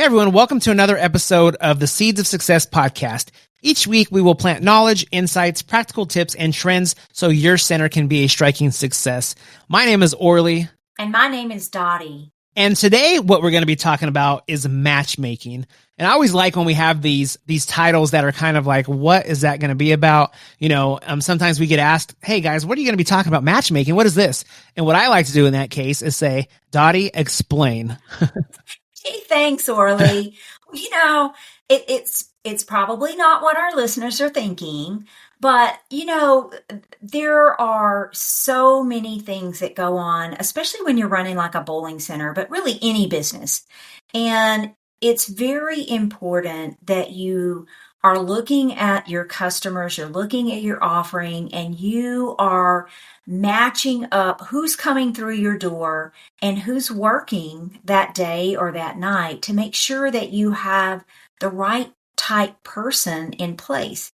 everyone, welcome to another episode of the Seeds of Success podcast. Each week, we will plant knowledge, insights, practical tips, and trends so your center can be a striking success. My name is Orly. And my name is Dottie. And today, what we're going to be talking about is matchmaking. And I always like when we have these titles that are kind of like, what is that going to be about? You know, sometimes we get asked, hey guys, what are you going to be talking about matchmaking? What is this? And what I like to do in that case is say, Dottie, explain. Gee, thanks, Orly. You know, it's probably not what our listeners are thinking, but you know, there are so many things that go on, especially when you're running like a bowling center, but really any business. And it's very important that you are looking at your customers, you're looking at your offering, and you are matching up who's coming through your door and who's working that day or that night to make sure that you have the right type person in place.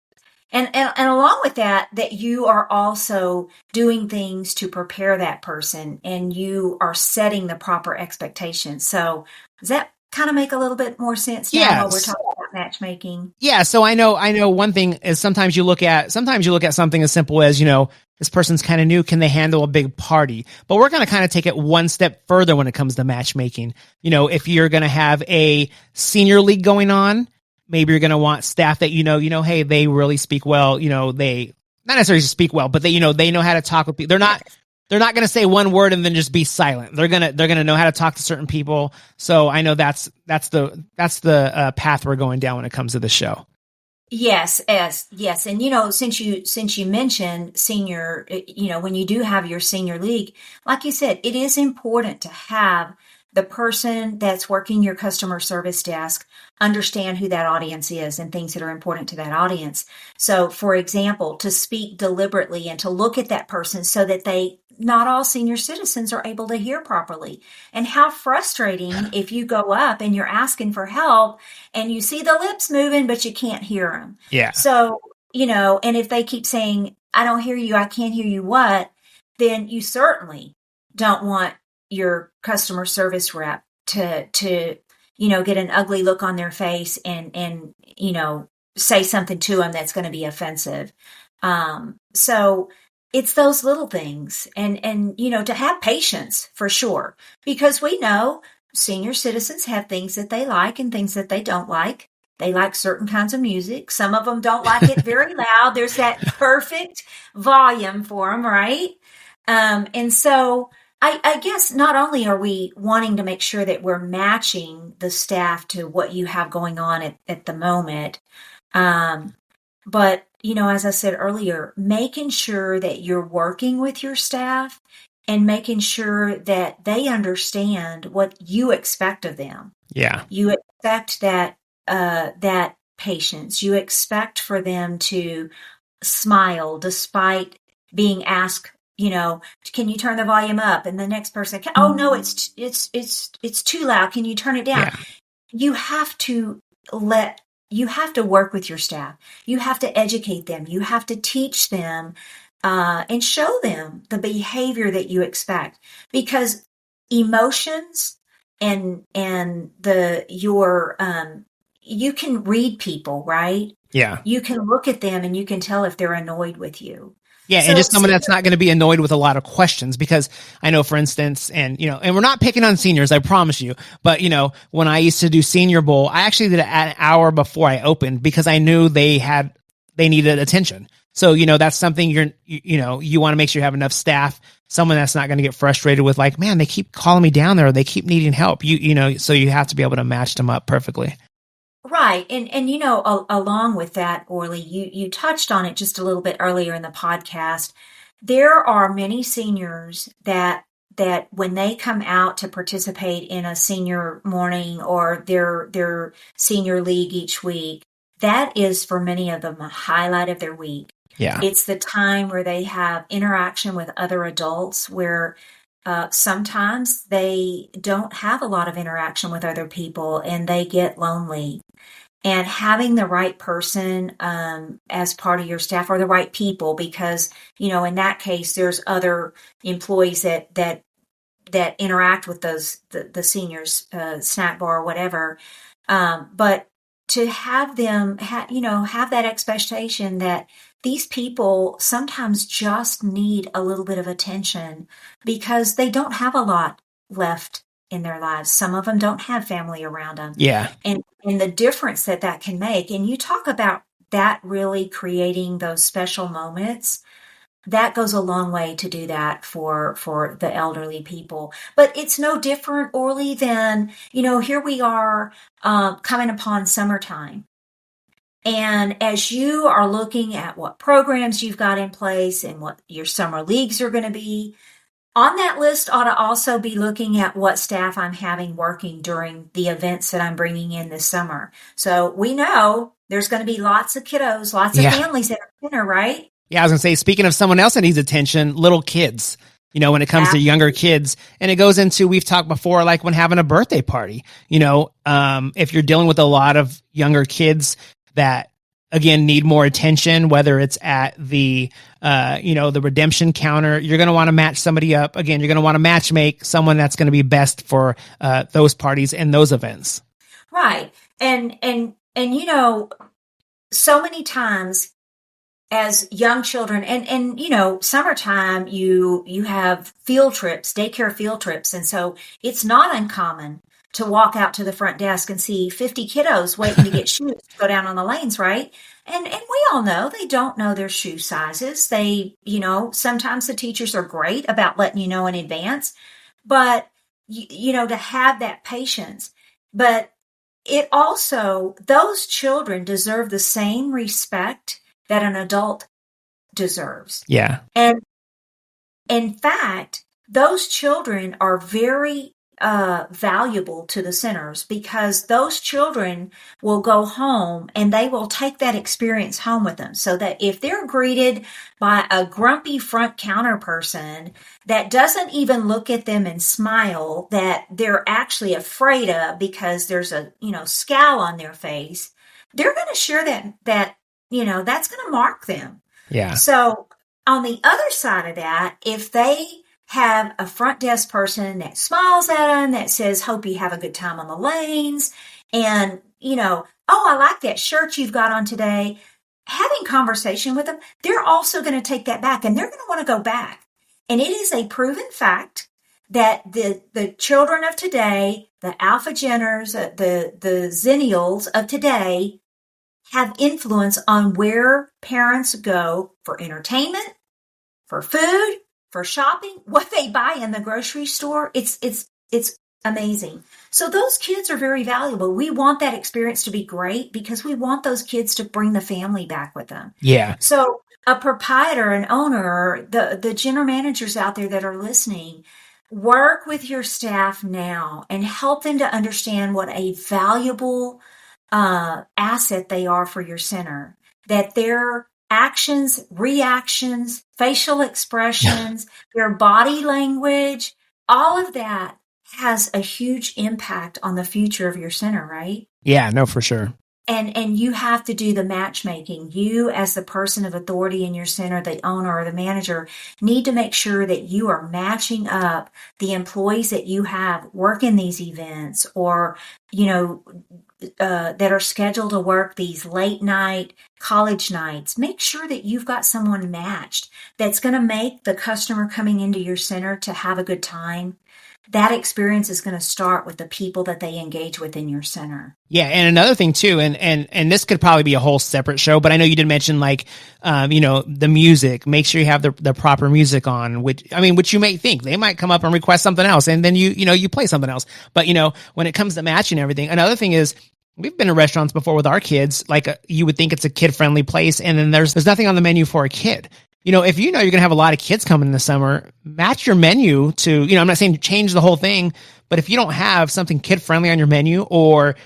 And along with that you are also doing things to prepare that person and you are setting the proper expectations. So does that kind of make a little bit more sense now while we're talking about matchmaking? Yeah. So I know one thing is sometimes you look at something as simple as, you know, this person's kind of new. Can they handle a big party? But we're going to kind of take it one step further when it comes to matchmaking. You know, if you're going to have a senior league going on, maybe you're going to want staff that, you know, hey, they really speak well. You know, they not necessarily speak well, but they know how to talk with people. They're not going to say one word and then just be silent. They're going to know how to talk to certain people. So I know that's the path we're going down when it comes to the show. Yes. And, you know, since you mentioned senior, you know, when you do have your senior league, like you said, it is important to have the person that's working your customer service desk understand who that audience is and things that are important to that audience. So, for example, to speak deliberately and to look at that person so that not all senior citizens are able to hear properly. And how frustrating if you go up and you're asking for help and you see the lips moving, but you can't hear them. Yeah. So, you know, and if they keep saying, I don't hear you, I can't hear you, what, then you certainly don't want your customer service rep to, you know, get an ugly look on their face and, you know, say something to them that's going to be offensive. So it's those little things and, you know, to have patience for sure, because we know senior citizens have things that they like and things that they don't like. They like certain kinds of music. Some of them don't like it very loud. There's that perfect volume for them, right? And so I guess not only are we wanting to make sure that we're matching the staff to what you have going on at the moment, but, you know, as I said earlier, making sure that you're working with your staff and making sure that they understand what you expect of them. Yeah. You expect that patience. You expect for them to smile despite being asked, you know, can you turn the volume up? And the next person, oh no, it's too loud. Can you turn it down? Yeah. You have to work with your staff. You have to educate them. You have to teach them, and show them the behavior that you expect, because emotions and you can read people, right? Yeah. You can look at them and you can tell if they're annoyed with you. Yeah, and just someone that's not going to be annoyed with a lot of questions, because I know, for instance, and, you know, and we're not picking on seniors, I promise you, but, you know, when I used to do Senior Bowl, I actually did it an hour before I opened because I knew they needed attention. So, you know, that's something you want to make sure you have enough staff, someone that's not going to get frustrated with, like, man, they keep calling me down there, or they keep needing help. You know, so you have to be able to match them up perfectly. Right. And you know, along with that, Orly, you touched on it just a little bit earlier in the podcast. There are many seniors that when they come out to participate in a senior morning or their senior league each week, that is for many of them a highlight of their week. Yeah. It's the time where they have interaction with other adults where sometimes they don't have a lot of interaction with other people and they get lonely. And having the right person as part of your staff, or the right people, because, you know, in that case, there's other employees that interact with the seniors, snack bar or whatever. But to have them, have that expectation that these people sometimes just need a little bit of attention because they don't have a lot left in their lives. Some of them don't have family around them. Yeah. And the difference that can make. And you talk about that really creating those special moments. That goes a long way to do that for the elderly people. But it's no different, Orly, than, here we are coming upon summertime. And as you are looking at what programs you've got in place and what your summer leagues are going to be, on that list ought to also be looking at what staff I'm having working during the events that I'm bringing in this summer. So we know there's going to be lots of kiddos, lots of families at our dinner, right? Yeah, I was going to say, speaking of someone else that needs attention, little kids, when it comes to younger kids. And it goes into, we've talked before, like when having a birthday party, if you're dealing with a lot of younger kids that, again, need more attention, whether it's at the, the redemption counter, you're going to want to match somebody up. Again, you're going to want to match make someone that's going to be best for those parties and those events. Right. And so many times as young children and summertime, you have field trips, daycare field trips. And so it's not uncommon to walk out to the front desk and see 50 kiddos waiting to get shoes to go down on the lanes, right? And we all know they don't know their shoe sizes. They, sometimes the teachers are great about letting you know in advance, but, to have that patience. But it also, those children deserve the same respect that an adult deserves. Yeah. And in fact, those children are very valuable to the centers because those children will go home and they will take that experience home with them. So that if they're greeted by a grumpy front counter person that doesn't even look at them and smile, that they're actually afraid of because there's a, scowl on their face, they're going to share that, that's going to mark them. Yeah. So on the other side of that, if they have a front desk person that smiles at them, that says, hope you have a good time on the lanes. And, oh, I like that shirt you've got on today. Having conversation with them, they're also going to take that back and they're going to want to go back. And it is a proven fact that the children of today, the Alpha Genners, the Zennials of today have influence on where parents go for entertainment, for food, for shopping, what they buy in the grocery store. It's amazing. So those kids are very valuable. We want that experience to be great because we want those kids to bring the family back with them. Yeah. So a proprietor, an owner, the general managers out there that are listening, work with your staff now and help them to understand what a valuable asset they are for your center, that their actions, reactions, facial expressions, their body language, all of that has a huge impact on the future of your center, right? Yeah, no, for sure. And you have to do the matchmaking. You, as the person of authority in your center, the owner or the manager, need to make sure that you are matching up the employees that you have working these events or, that are scheduled to work these late night college nights. Make sure that you've got someone matched that's going to make the customer coming into your center to have a good time. That experience is going to start with the people that they engage with in your center. Yeah. And another thing too, and this could probably be a whole separate show, but I know you did mention the music, make sure you have the proper music on, which you may think they might come up and request something else. And then you play something else. But when it comes to matching everything, another thing is, we've been to restaurants before with our kids, you would think it's a kid-friendly place, and then there's nothing on the menu for a kid. If you're going to have a lot of kids coming in the summer, match your menu to, I'm not saying change the whole thing, but if you don't have something kid-friendly on your menu, or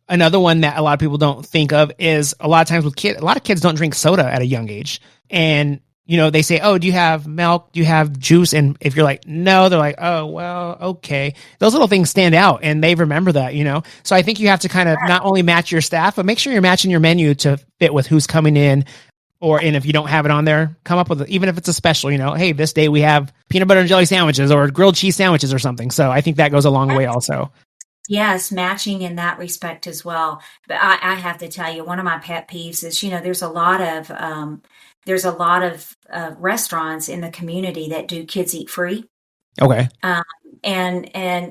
another one that a lot of people don't think of is a lot of times with kids, a lot of kids don't drink soda at a young age. And they say, oh, do you have milk? Do you have juice? And if you're like, no, they're like, oh, well, okay. Those little things stand out and they remember that, So I think you have to kind of not only match your staff, but make sure you're matching your menu to fit with who's coming in. And if you don't have it on there, come up with it, even if it's a special, hey, this day we have peanut butter and jelly sandwiches or grilled cheese sandwiches or something. So I think that goes a long way also. Yes, matching in that respect as well. But I have to tell you, one of my pet peeves is, there's a lot of restaurants in the community that do kids eat free. Okay. Um, and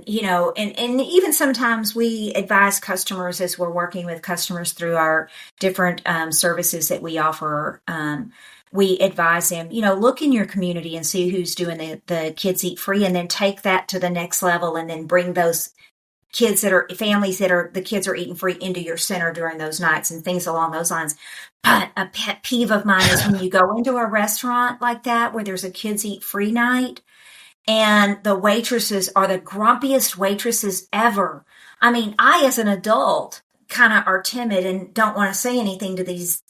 even sometimes we advise customers as we're working with customers through our different services that we offer. We advise them, look in your community and see who's doing the kids eat free, and then take that to the next level, and then bring those families that are the kids are eating free into your center during those nights and things along those lines. But a pet peeve of mine is when you go into a restaurant like that where there's a kids eat free night, and the waitresses are the grumpiest waitresses ever. I mean, I, as an adult, kind of are timid and don't want to say anything to these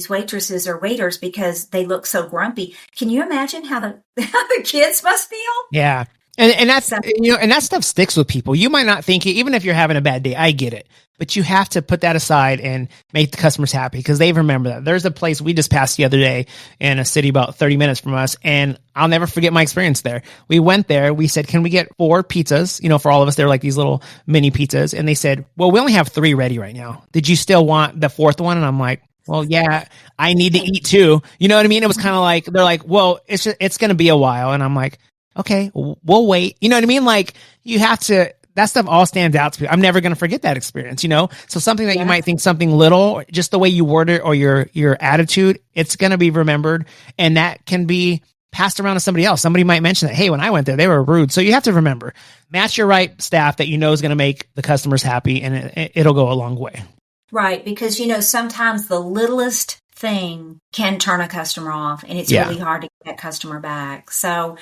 waitresses or waiters because they look so grumpy. Can you imagine how the how the kids must feel? Yeah. And that's, So, and that stuff sticks with people. You might not think it, even if you're having a bad day, I get it, but you have to put that aside and make the customers happy because they remember that. There's a place we just passed the other day in a city about 30 minutes from us, and I'll never forget my experience there. We went there, we said, can we get 4 pizzas? For all of us, they're like these little mini pizzas. And they said, well, we only have 3 ready right now. Did you still want the 4th one? And I'm like, well, yeah, I need to eat too. You know what I mean? It was kind of like, they're like, well, it's going to be a while. And I'm like, okay, we'll wait. You know what I mean? Like, you have to, that stuff all stands out to me. I'm never going to forget that experience, So something that you might think something little, just the way you word it or your attitude, it's going to be remembered, and that can be passed around to somebody else. Somebody might mention that, hey, when I went there, they were rude. So you have to remember, match your right staff that is going to make the customers happy, and it'll go a long way. right, because sometimes the littlest thing can turn a customer off, and it's really hard to get that customer back. So,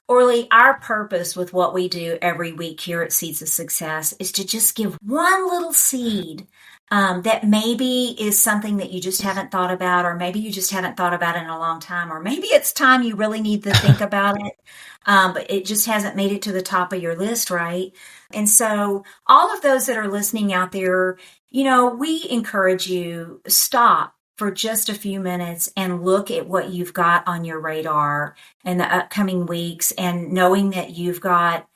Orly, our purpose with what we do every week here at Seeds of Success is to just give one little seed that maybe is something that you just haven't thought about, or maybe you just haven't thought about it in a long time, or maybe it's time you really need to think about it, but it just hasn't made it to the top of your list, right? And so all of those that are listening out there, we encourage you, stop for just a few minutes and look at what you've got on your radar in the upcoming weeks, and knowing that you've got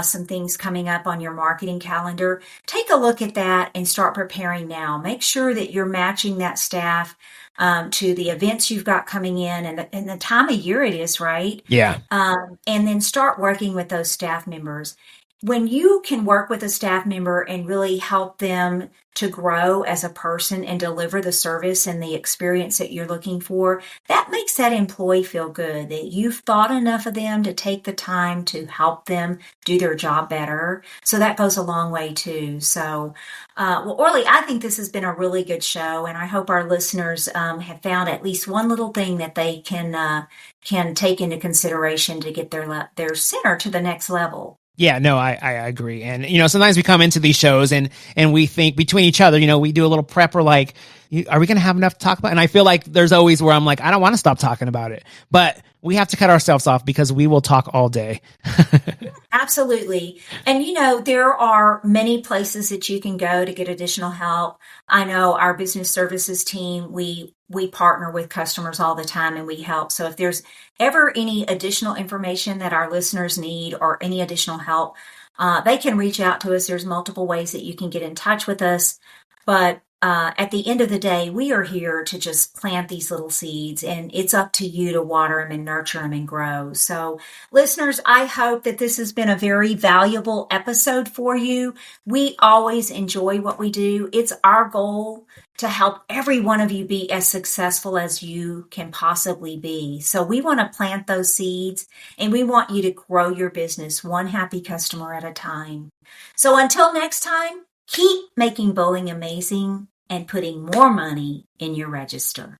some things coming up on your marketing calendar. Take a look at that and start preparing now. Make sure that you're matching that staff to the events you've got coming in, and the time of year it is, right? Yeah. And then start working with those staff members. When you can work with a staff member and really help them to grow as a person and deliver the service and the experience that you're looking for, that makes that employee feel good, that you've thought enough of them to take the time to help them do their job better. So that goes a long way too. So, well, Orly, I think this has been a really good show, and I hope our listeners have found at least one little thing that they can take into consideration to get their center to the next level. Yeah, no, I agree. And, sometimes we come into these shows and we think between each other, we do a little prep. We're like, are we going to have enough to talk about? And I feel like there's always where I'm like, I don't want to stop talking about it, but we have to cut ourselves off because we will talk all day. Absolutely. And, there are many places that you can go to get additional help. I know our business services team, we partner with customers all the time, and we help. So if there's ever any additional information that our listeners need, or any additional help, they can reach out to us. There's multiple ways that you can get in touch with us. But at the end of the day, we are here to just plant these little seeds, and it's up to you to water them and nurture them and grow. So listeners, I hope that this has been a very valuable episode for you. We always enjoy what we do. It's our goal to help every one of you be as successful as you can possibly be. So we want to plant those seeds, and we want you to grow your business one happy customer at a time. So until next time, keep making bowling amazing and putting more money in your register.